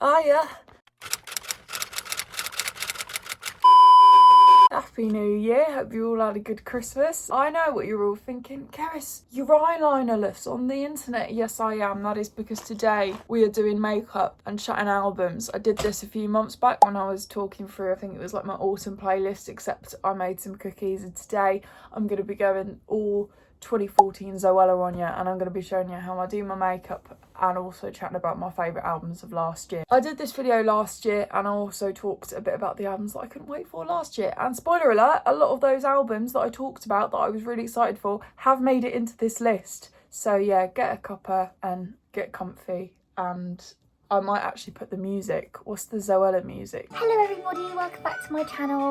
Hiya. Happy New Year, hope you all had a good Christmas. I know what you're all thinking, Keris, you're eyelinerless on the internet. Yes, I am. That is because today we are doing makeup and chatting albums. I did this a few months back when I was talking through, I think it was like my autumn playlist, except I made some cookies, and today I'm going to be going all 2014 Zoella on you, and I'm going to be showing you how I do my makeup and also chatting about my favourite albums of last year. I did this video last year and I also talked a bit about the albums that I couldn't wait for last year, and spoiler alert, a lot of those albums that I talked about that I was really excited for have made it into this list. So yeah, get a cuppa and get comfy, and I might actually put the music. What's the Zoella music? Hello everybody, welcome back to my channel.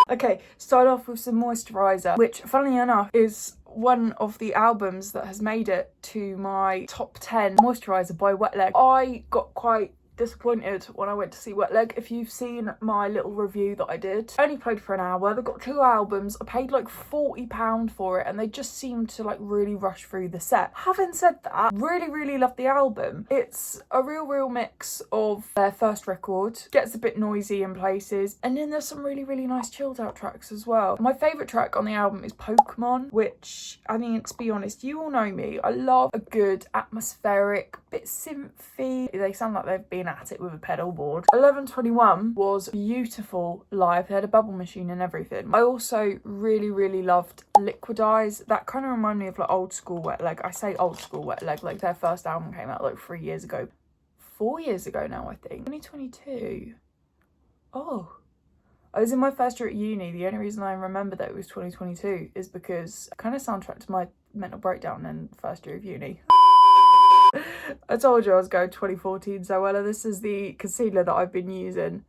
Okay, start off with some moisturiser, which funnily enough is one of the albums that has made it to my top 10 moisturiser by Wet Leg. I got quite disappointed when I went to see Wet Leg. If you've seen my little review that I did, I only played for an hour. They've got 2 albums. I paid like £40 for it and they just seemed to like really rush through the set. Having said that, really love the album. It's a real mix of their first record, gets a bit noisy in places, and then there's some really nice chilled out tracks as well. My favourite track on the album is Pokemon, which, I mean, let's be honest, you all know me, I love a good atmospheric, bit synthy. They sound like they've been at it with a pedal board. 11:21 was beautiful live. They had a bubble machine and everything. I also really loved Liquidize. That kind of reminded me of like old school Wet Leg. I say old school Wet Leg, like their first album came out like 3 years ago. 4 years ago now, I think. 2022. Oh. I was in my first year at uni. The only reason I remember that it was 2022 is because it kind of soundtracked to my mental breakdown in first year of uni. I told you I was going 2014 Zoella. This is the concealer that I've been using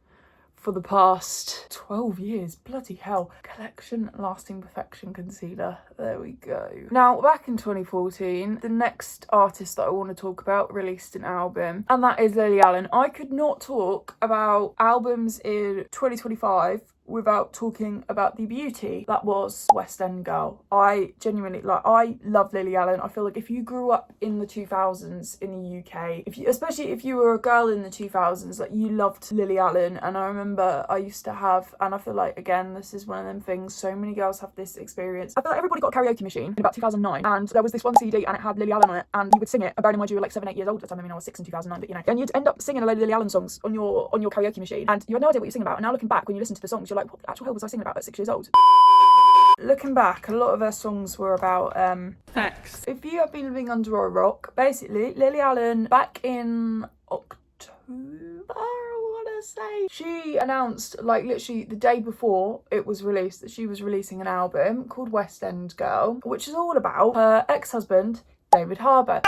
for the past 12 years. Bloody hell. Collection Lasting Perfection Concealer. There we go. Now, back in 2014, the next artist that I want to talk about released an album, and that is Lily Allen. I could not talk about albums in 2025 without talking about the beauty that was West End Girl. I genuinely, I love Lily Allen. I feel like if you grew up in the 2000s in the UK, especially if you were a girl in the 2000s, like you loved Lily Allen. And I remember I used to have, and I feel like, again, this is one of them things, so many girls have this experience. I feel like everybody got a karaoke machine in about 2009, and there was this one CD and it had Lily Allen on it, and you would sing it, and bearing in mind you were like 7-8 years old at the time. I mean, I was 6 in 2009, but you know, and you'd end up singing a load of Lily Allen songs on your karaoke machine, and you had no idea what you're singing about. And now looking back, when you listen to the songs, you're like, what the actual hell was I singing about at 6 years old? Looking back, a lot of her songs were about sex. If you have been living under a rock, basically Lily Allen, back in October, I want to say, she announced like literally the day before it was released that she was releasing an album called West End Girl, which is all about her ex-husband David Harbour,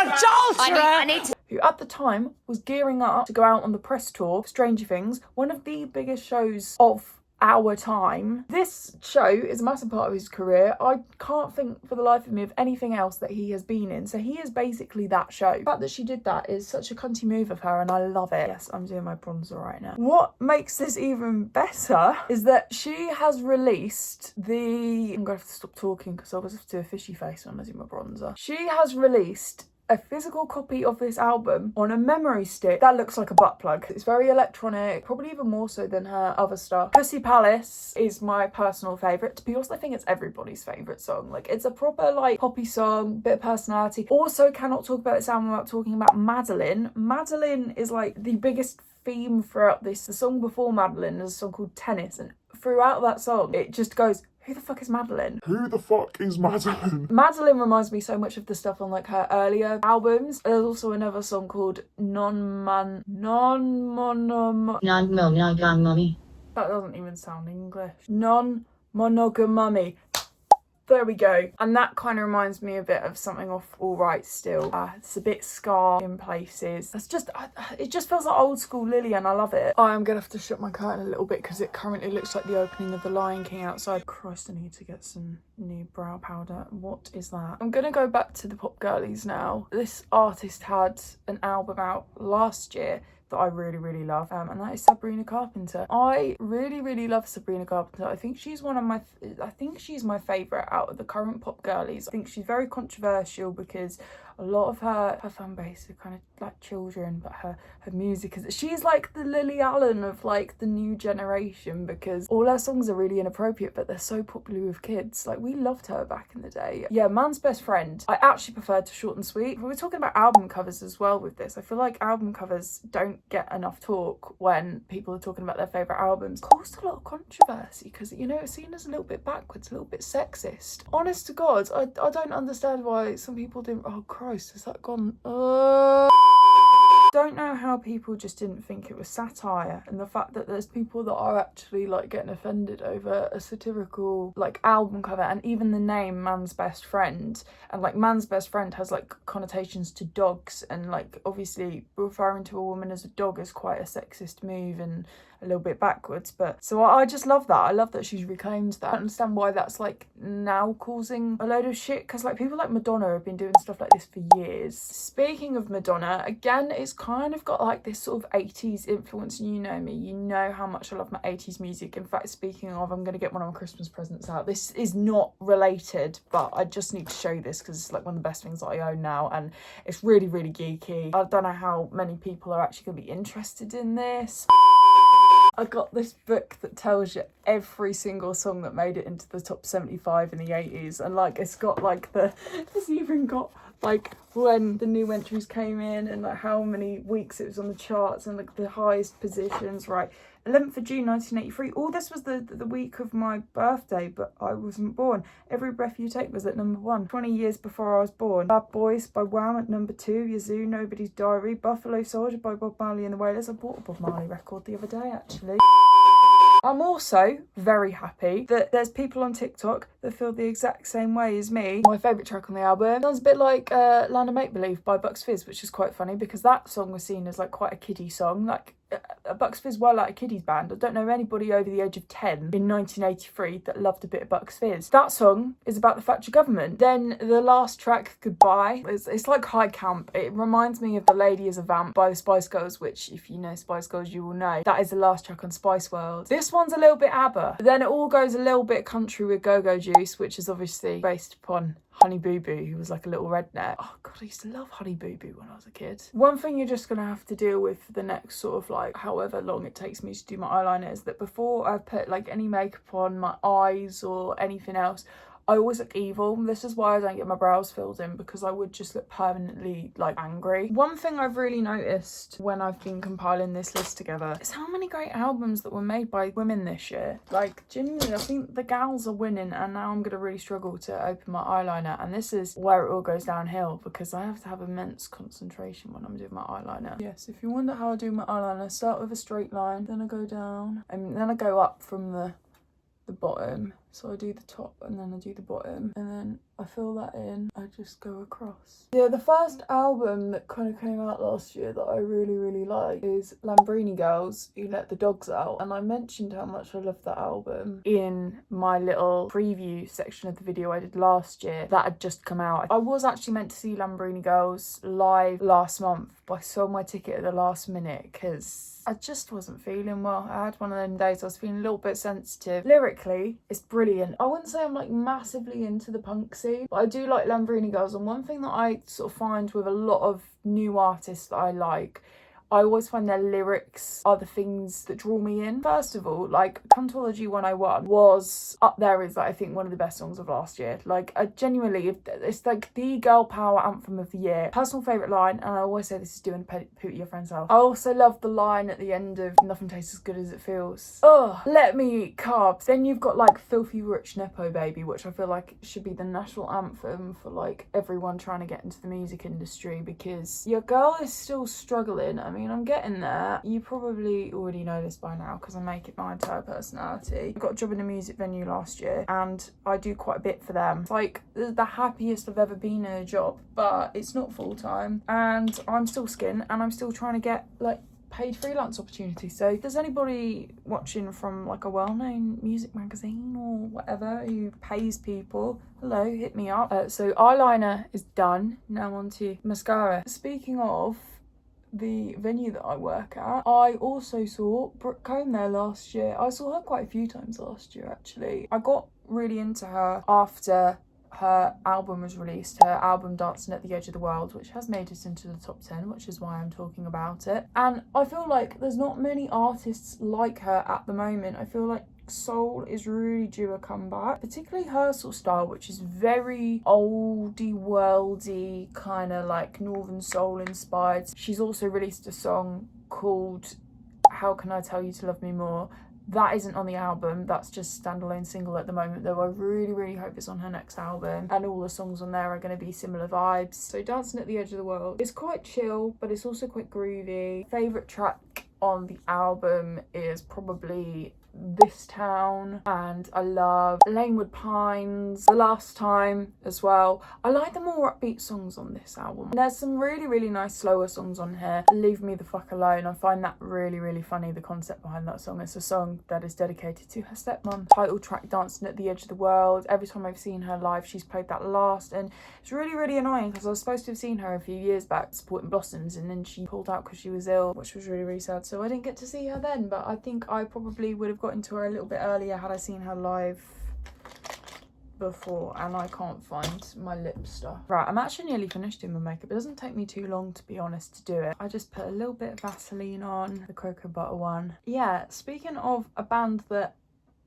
who at the time was gearing up to go out on the press tour for Stranger Things, one of the biggest shows of our time. This show is a massive part of his career. I can't think for the life of me of anything else that he has been in, so he is basically that show. The fact that she did that is such a cunty move of her, and I love it. Yes, I'm doing my bronzer right now. What makes this even better is that she has released I'm gonna have to stop talking because I was have to do a fishy face when I do my bronzer. She has released a physical copy of this album on a memory stick that looks like a butt plug. It's very electronic, probably even more so than her other stuff. Pussy Palace is my personal favourite. To be honest, I think it's everybody's favourite song. Like, it's a proper like poppy song, bit of personality. Also, cannot talk about this album without talking about Madeline. Madeline is like the biggest theme throughout this. The song before Madeline is a song called Tennis, and throughout that song it just goes, who the fuck is Madeline? Who the fuck is Madeline? Madeline reminds me so much of the stuff on like her earlier albums. There's also another song called Non-Monogammy. That doesn't even sound English. Non-Monogammy. There we go. And that kind of reminds me a bit of something off All Right Still. It's a bit scar in places. It's just, it just feels like old school Lily, and I love it. I'm gonna have to shut my curtain a little bit because it currently looks like the opening of The Lion King outside. Christ, I need to get some new brow powder. What is that? I'm gonna go back to the pop girlies now. This artist had an album out last year that I really love, and that is Sabrina Carpenter. I really love Sabrina Carpenter. I think she's my favourite out of the current pop girlies. I think she's very controversial because a lot of her fan base are kind of like children, but her music is, she's like the Lily Allen of like the new generation, because all her songs are really inappropriate, but they're so popular with kids. Like, we loved her back in the day. Yeah, Man's Best Friend, I actually preferred to Short and Sweet. We're talking about album covers as well with this. I feel like album covers don't get enough talk when people are talking about their favourite albums. Caused a lot of controversy because, you know, it's seen as a little bit backwards, a little bit sexist. Honest to God, I don't understand why some people didn't. Oh Christ, has that gone? Don't know how people just didn't think it was satire, and the fact that there's people that are actually like getting offended over a satirical like album cover, and even the name Man's Best Friend, and like Man's Best Friend has like connotations to dogs, and like obviously referring to a woman as a dog is quite a sexist move and a little bit backwards. But so I just love that. I love that she's reclaimed that. I don't understand why that's like now causing a load of shit, because like people like Madonna have been doing stuff like this for years. Speaking of Madonna, again, it's kind of got like this sort of 80s influence, and you know me, you know how much I love my 80s music. In fact, speaking of, I'm going to get one of my Christmas presents out. This is not related, but I just need to show you this because it's like one of the best things that I own now, and it's really, really geeky. I don't know how many people are actually going to be interested in this. I got this book that tells you every single song that made it into the top 75 in the 80s, and like it's got like it's even got like when the new entries came in and like how many weeks it was on the charts and like the highest positions, right? 11th of June 1983. All this was the week of my birthday, but I wasn't born. Every Breath You Take was at number 1. 20 years before I was born. Bad Boys by Wham at number 2. Yazoo, Nobody's Diary. Buffalo Soldier by Bob Marley and the Wailers. I bought a Bob Marley record the other day, actually. I'm also very happy that there's people on TikTok that feel the exact same way as me. My favourite track on the album sounds a bit like Land of Make Believe by Bucks Fizz, which is quite funny because that song was seen as like quite a kiddie song. Like Bucks Fizz were like a kiddies band. I don't know anybody over the age of 10 in 1983 that loved a bit of Bucks Fizz. That song is about the Thatcher government. Then the last track, Goodbye, it's like high camp. It reminds me of The Lady is a Vamp by the Spice Girls, which if you know Spice Girls you will know. That is the last track on Spice World. This one's a little bit ABBA. Then it all goes a little bit country with Go-Go Juice, which is obviously based upon Honey Boo Boo, who was like a little redneck. Oh God, I used to love Honey Boo Boo when I was a kid. One thing you're just gonna have to deal with for the next sort of like however long it takes me to do my eyeliner is that before I put like any makeup on my eyes or anything else, I always look evil. This is why I don't get my brows filled in, because I would just look permanently like angry. One thing I've really noticed when I've been compiling this list together is how many great albums that were made by women this year. Like genuinely, I think the gals are winning, and now I'm gonna really struggle to open my eyeliner, and this is where it all goes downhill because I have to have immense concentration when I'm doing my eyeliner. Yes, if you wonder how I do my eyeliner, I start with a straight line, then I go down, and then I go up from the bottom. So I do the top and then I do the bottom, and then I fill that in. I just go across. Yeah, the first album that kind of came out last year that I really, really like is Lambrini Girls, Who Let the Dogs Out. And I mentioned how much I love that album in my little preview section of the video I did last year that had just come out. I was actually meant to see Lambrini Girls live last month, but I sold my ticket at the last minute because I just wasn't feeling well. I had one of them days I was feeling a little bit sensitive. Lyrically, it's brilliant. I wouldn't say I'm like massively into the punk scene, but I do like Lambrini Girls. And one thing that I sort of find with a lot of new artists that I like, I always find their lyrics are the things that draw me in. First of all, like Cantology 101 was up there as like, I think one of the best songs of last year. Like genuinely, it's like the girl power anthem of the year. Personal favourite line, and I always say this is doing poo at your friend's house. I also love the line at the end of Nothing Tastes as Good as It Feels. Oh, let me eat carbs. Then you've got like Filthy Rich Nepo Baby, which I feel like should be the national anthem for like everyone trying to get into the music industry, because your girl is still struggling. I mean, I'm getting there. You probably already know this by now because I make it my entire personality. I got a job in a music venue last year and I do quite a bit for them. It's like the happiest I've ever been in a job, but it's not full time and I'm still skin and I'm still trying to get like paid freelance opportunities. So if there's anybody watching from like a well-known music magazine or whatever who pays people, hello, hit me up. So eyeliner is done. Now on to mascara. Speaking of the venue that I work at, I also saw Brooke Combe there last year. I saw her quite a few times last year actually. I got really into her after her album was released, her album Dancing at the Edge of the World, which has made it into the top 10, which is why I'm talking about it. And I feel like there's not many artists like her at the moment. I feel like soul is really due a comeback, particularly her sort of style, which is very oldie worldy, kind of like Northern Soul inspired. She's also released a song called How Can I Tell You to Love Me More. That isn't on the album, that's just a standalone single at the moment, though I really hope it's on her next album, and all the songs on there are going to be similar vibes. So Dancing at the Edge of the World is quite chill, but it's also quite groovy. Favourite track on the album is probably This Town, and I love Lanewood Pines, The Last Time as well. I like the more upbeat songs on this album. There's some really nice slower songs on here. Leave Me the Fuck Alone, I find that really funny, the concept behind that song. It's a song that is dedicated to her stepmom. Title track Dancing at the Edge of the World. Every time I've seen her live, she's played that last, and it's really annoying because I was supposed to have seen her a few years back supporting Blossoms, and then she pulled out because she was ill, which was really sad, so I didn't get to see her then. But I think I probably would have got into her a little bit earlier had I seen her live before, and I can't find my lip stuff. Right, I'm actually nearly finished doing my makeup. It doesn't take me too long, to be honest, to do it. I just put a little bit of Vaseline on, the cocoa butter one. Yeah, speaking of a band that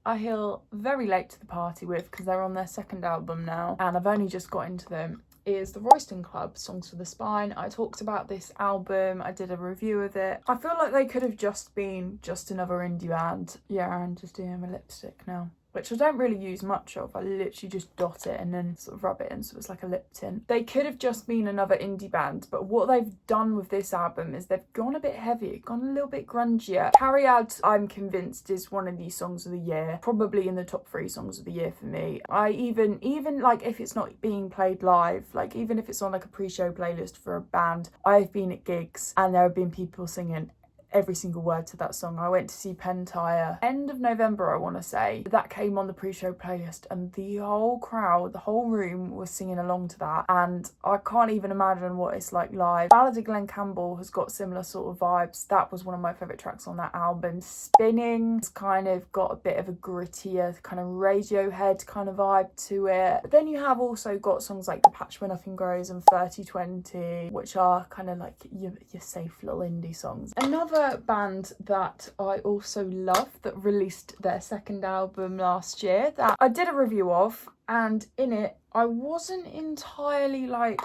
I feel very late to the party with because they're on their second album now and I've only just got into them, is the Royston Club, Songs for the Spine. I talked about this album, I did a review of it. I feel like they could have just been just another indie band. Yeah, I'm just doing my lipstick now, which I don't really use much of. I literally just dot it and then sort of rub it in so it's like a lip tint. They could have just been another indie band, but what they've done with this album is they've gone a bit heavier, gone a little bit grungier. Carry Out, I'm convinced, is one of these songs of the year, probably in the top 3 songs of the year for me. I even like if it's not being played live, like even if it's on like a pre-show playlist for a band, I've been at gigs and there have been people singing every single word to that song. I went to see Pentire end of November, I want to say. That came on the pre-show playlist and the whole crowd, the whole room was singing along to that, and I can't even imagine what it's like live. Ballad of Glen Campbell has got similar sort of vibes. That was one of my favourite tracks on that album. Spinning has kind of got a bit of a grittier kind of Radiohead kind of vibe to it. But then you have also got songs like The Patch Where Nothing Grows and 3020, which are kind of like your safe little indie songs. Another band that I also love that released their second album last year that I did a review of, and in it I wasn't entirely like,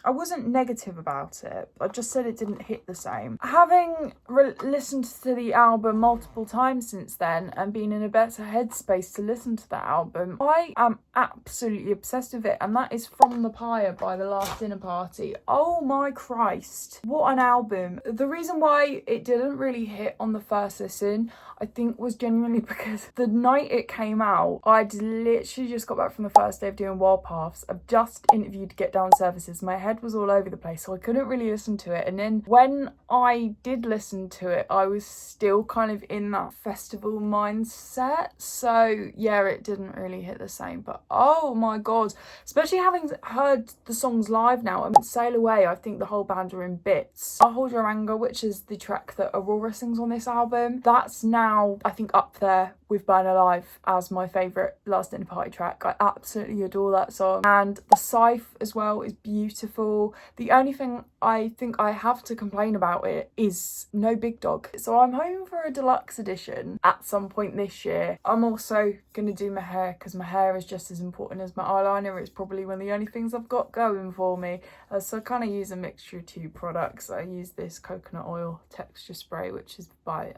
I wasn't negative about it, I just said it didn't hit the same. Having listened to the album multiple times since then and been in a better headspace to listen to that album, I am absolutely obsessed with it, and that is From the Pyre by The Last Dinner Party. Oh my Christ, what an album. The reason why it didn't really hit on the first listen, I think, was genuinely because the night it came out, I'd literally just got back from the first day of doing Wild Paths. I've just interviewed Get Down Services. My head was all over the place, so I couldn't really listen to it. And then when I did listen to it, I was still kind of in that festival mindset. So yeah, it didn't really hit the same. But oh my God, especially having heard the songs live now. I mean, Sail Away, I think the whole band are in bits. I'll Hold Your Anger, which is the track that Aurora sings on this album, that's now, I think, up there with Burn Alive as my favourite Last Dinner Party track. I absolutely adore that song. And the Scythe as well is beautiful. The only thing I think I have to complain about it is no Big Dog. So I'm hoping for a deluxe edition at some point this year. I'm also going to do my hair because my hair is just as important as my eyeliner. It's probably one of the only things I've got going for me. So I kind of use a mixture of 2 products. I use this coconut oil texture spray, which is by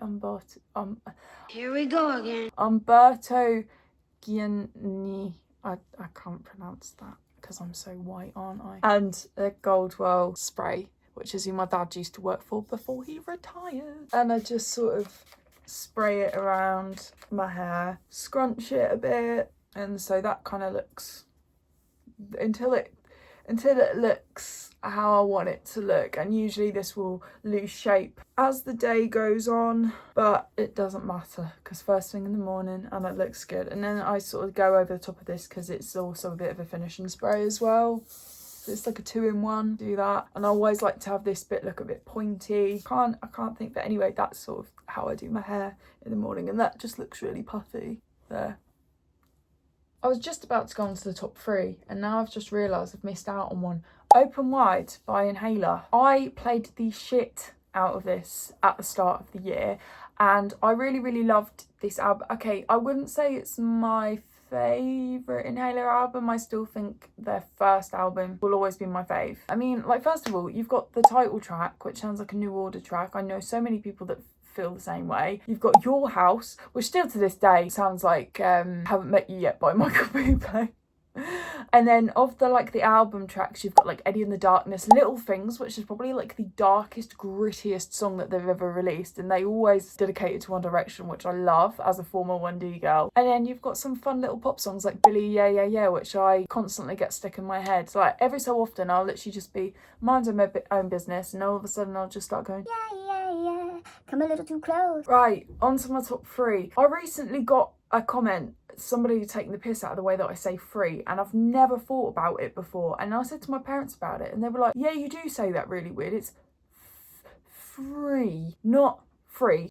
Here we go again. Umberto Gianni. I can't pronounce that because I'm so white, aren't I? And a Goldwell spray, which is who my dad used to work for before he retired. And I just sort of spray it around my hair, scrunch it a bit, and so that kind of looks until it looks how I want it to look. And usually this will lose shape as the day goes on, but it doesn't matter because first thing in the morning and it looks good. And then I sort of go over the top of this because it's also a bit of a finishing spray as well. It's like a 2-in-1. Do that, and I always like to have this bit look a bit pointy. I can't think, but anyway, that's sort of how I do my hair in the morning, and that just looks really puffy there. I was just about to go on to the top 3 and now I've just realised I've missed out on one. Open Wide by Inhaler. I played the shit out of this at the start of the year and I really loved this album. Okay, I wouldn't say it's my favourite Inhaler album. I still think their first album will always be my fave. I mean, like, first of all, you've got the title track, which sounds like a New Order track. I know so many people that feel the same way. You've got Your House, which still to this day sounds like Haven't Met You Yet by Michael Bublé. And then of the album tracks, you've got like Eddie in the Darkness, Little Things, which is probably like the darkest, grittiest song that they've ever released, and they always dedicated to One Direction, which I love as a former 1D girl. And then you've got some fun little pop songs like Billy Yeah Yeah Yeah, which I constantly get stuck in my head. So like every so often I'll literally just be minding my own business and all of a sudden I'll just start going, Yeah, yeah, yeah, come a little too close. Right, on to my top 3. I recently got a comment, somebody taking the piss out of the way that I say free, and I've never thought about it before, and I said to my parents about it and they were like, yeah, you do say that really weird, it's free, not free.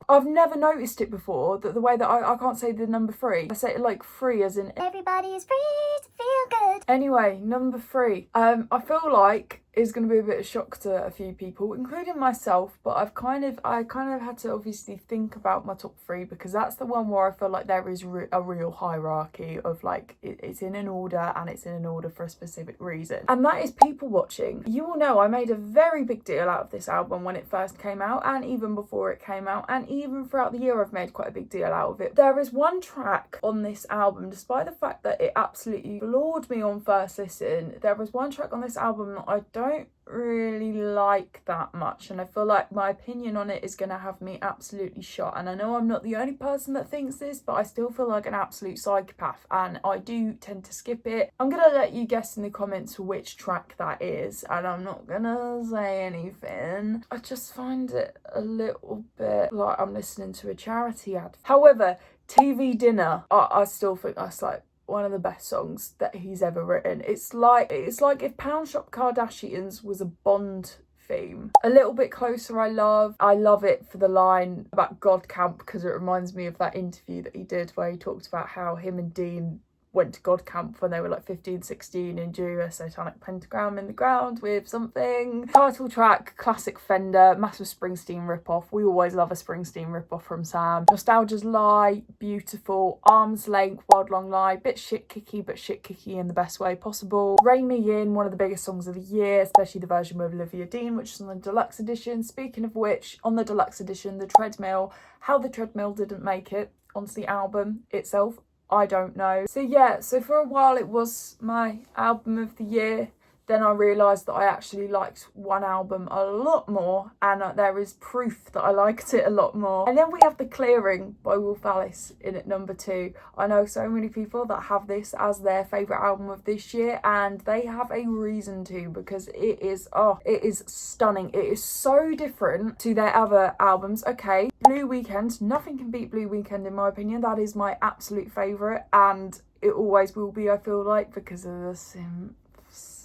I've never noticed it before, that the way that I can't say the number 3, I say it like free as in Everybody is free to feel good. Anyway, number 3. I feel like is going to be a bit of shock to a few people, including myself, but I kind of had to obviously think about my top 3 because that's the one where I feel like there is a real hierarchy of like it's in an order and it's in an order for a specific reason, and that is People Watching. You all know I made a very big deal out of this album when it first came out, and even before it came out, and even throughout the year I've made quite a big deal out of it. There is one track on this album, despite the fact that it absolutely floored me on first listen, there was one track on this album that I don't really like that much, and I feel like my opinion on it is going to have me absolutely shot, and I know I'm not the only person that thinks this, but I still feel like an absolute psychopath and I do tend to skip it. I'm going to let you guess in the comments which track that is, and I'm not going to say anything. I just find it a little bit like I'm listening to a charity ad. However, TV Dinner, I still think that's like one of the best songs that he's ever written. It's like if Pound Shop Kardashians was a Bond theme. A Little Bit Closer I love it for the line about God Camp, because it reminds me of that interview that he did where he talked about how him and Dean went to God Camp when they were like 15, 16 and drew a satanic pentagram in the ground with something. Title track, classic Fender, massive Springsteen ripoff. We always love a Springsteen ripoff from Sam. Nostalgia's Lie, beautiful. Arm's Length, Wild Long Lie, bit shit kicky, but shit kicky in the best way possible. Rein Me In, one of the biggest songs of the year, especially the version with Olivia Dean, which is on the deluxe edition. Speaking of which, on the deluxe edition, The Treadmill, how the Treadmill didn't make it onto the album itself, I don't know. So yeah, so for a while it was my album of the year. Then I realised that I actually liked one album a lot more, and there is proof that I liked it a lot more. And then we have The Clearing by Wolf Alice in at number 2. I know so many people that have this as their favourite album of this year, and they have a reason to, because it is stunning. It is so different to their other albums. Okay, Blue Weekend, nothing can beat Blue Weekend in my opinion. That is my absolute favourite, and it always will be, I feel like, because of the synths,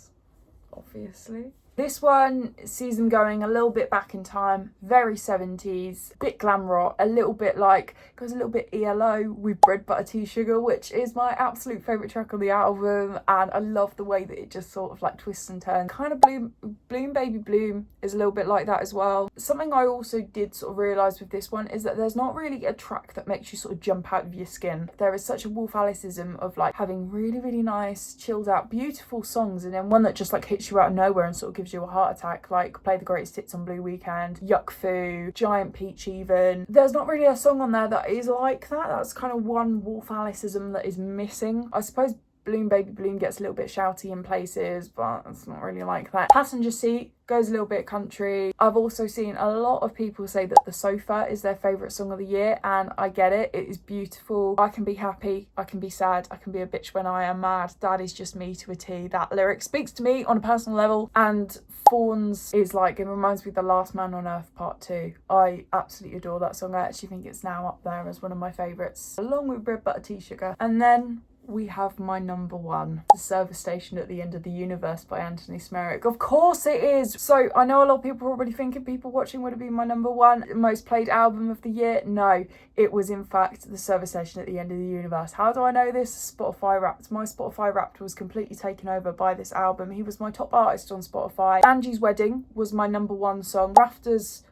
obviously. This one sees them going a little bit back in time, very 70s, bit glam rock, a little bit like, goes a little bit ELO with Bread Butter Tea Sugar, which is my absolute favourite track on the album, and I love the way that it just sort of like twists and turns. Kind of Bloom Baby Bloom is a little bit like that as well. Something I also did sort of realise with this one is that there's not really a track that makes you sort of jump out of your skin. There is such a Wolf Aliceism of like having really nice, chilled out, beautiful songs, and then one that just like hits you out of nowhere and sort of gives you a heart attack, like Play the Greatest Hits on Blue Weekend, Yuck Fu, Giant Peach even. There's not really a song on there that is like that. That's kind of one Wolf Aliceism that is missing. I suppose Bloom Baby Bloom gets a little bit shouty in places, but it's not really like that. Passenger Seat goes a little bit country. I've also seen a lot of people say that The Sofa is their favourite song of the year, and I get it. It is beautiful. I can be happy, I can be sad, I can be a bitch when I am mad. That is just me to a T. That lyric speaks to me on a personal level. And Fawns is like, it reminds me of The Last Man on Earth Part 2. I absolutely adore that song. I actually think it's now up there as one of my favourites, along with Bread Butter Tea Sugar. And then we have my number one, The Service Station at the End of the Universe by Anthony Smerick. Of course it is! So I know a lot of people are already thinking people watching would have been my number one most played album of the year. No, it was in fact The Service Station at the End of the Universe. How do I know this? Spotify Wrapped. My Spotify Wrapped was completely taken over by this album. He was my top artist on Spotify. Angie's Wedding was my number one song. Rafters,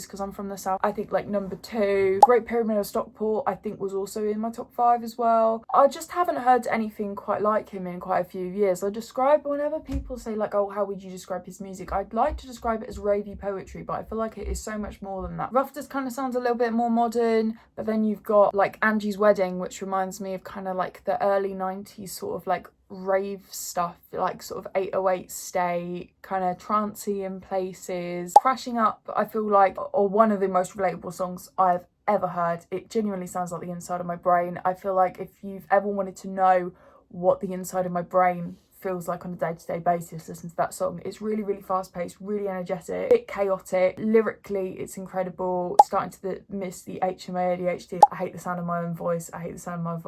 because I'm from the south, I think like number 2. Great Pyramid of Stockport, I think, was also in my top 5 as well. I just haven't heard anything quite like him in quite a few years. Whenever people say like, oh, how would you describe his music, I'd like to describe it as ravey poetry, but I feel like it is so much more than that. Rafters kind of sounds a little bit more modern, but then you've got like Angie's Wedding, which reminds me of kind of like the early 90s sort of like rave stuff, like sort of 808 state, kind of trancey in places. Crashing Up, I feel like, or one of the most relatable songs I've ever heard. It genuinely sounds like the inside of my brain. I feel like if you've ever wanted to know what the inside of my brain feels like on a day-to-day basis, listen to that song. It's really, really fast-paced, really energetic, a bit chaotic. Lyrically, it's incredible. Starting to miss the HMA ADHD. I hate the sound of my own voice. It sounds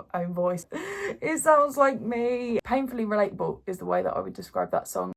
like me. Painfully relatable is the way that I would describe that song.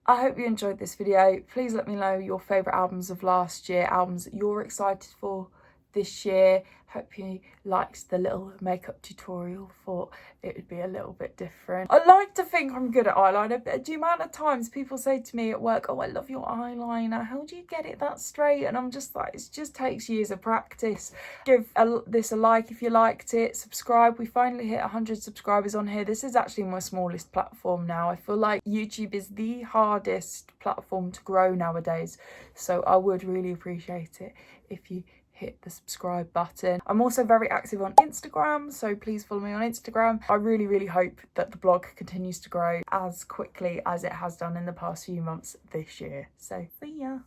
I hope you enjoyed this video. Please let me know your favourite albums of last year, albums that you're excited for this year. Hope you liked the little makeup tutorial. Thought it would be a little bit different. I like to think I'm good at eyeliner, but the amount of times people say to me at work, oh, I love your eyeliner, how do you get it that straight? And I'm just like, it just takes years of practice. Give this a like if you liked it. Subscribe. We finally hit 100 subscribers on here. This is actually my smallest platform now. I feel like YouTube is the hardest platform to grow nowadays, so I would really appreciate it if you hit the subscribe button. I'm also very active on Instagram, so please follow me on Instagram. I really, really hope that the blog continues to grow as quickly as it has done in the past few months this year. So see ya.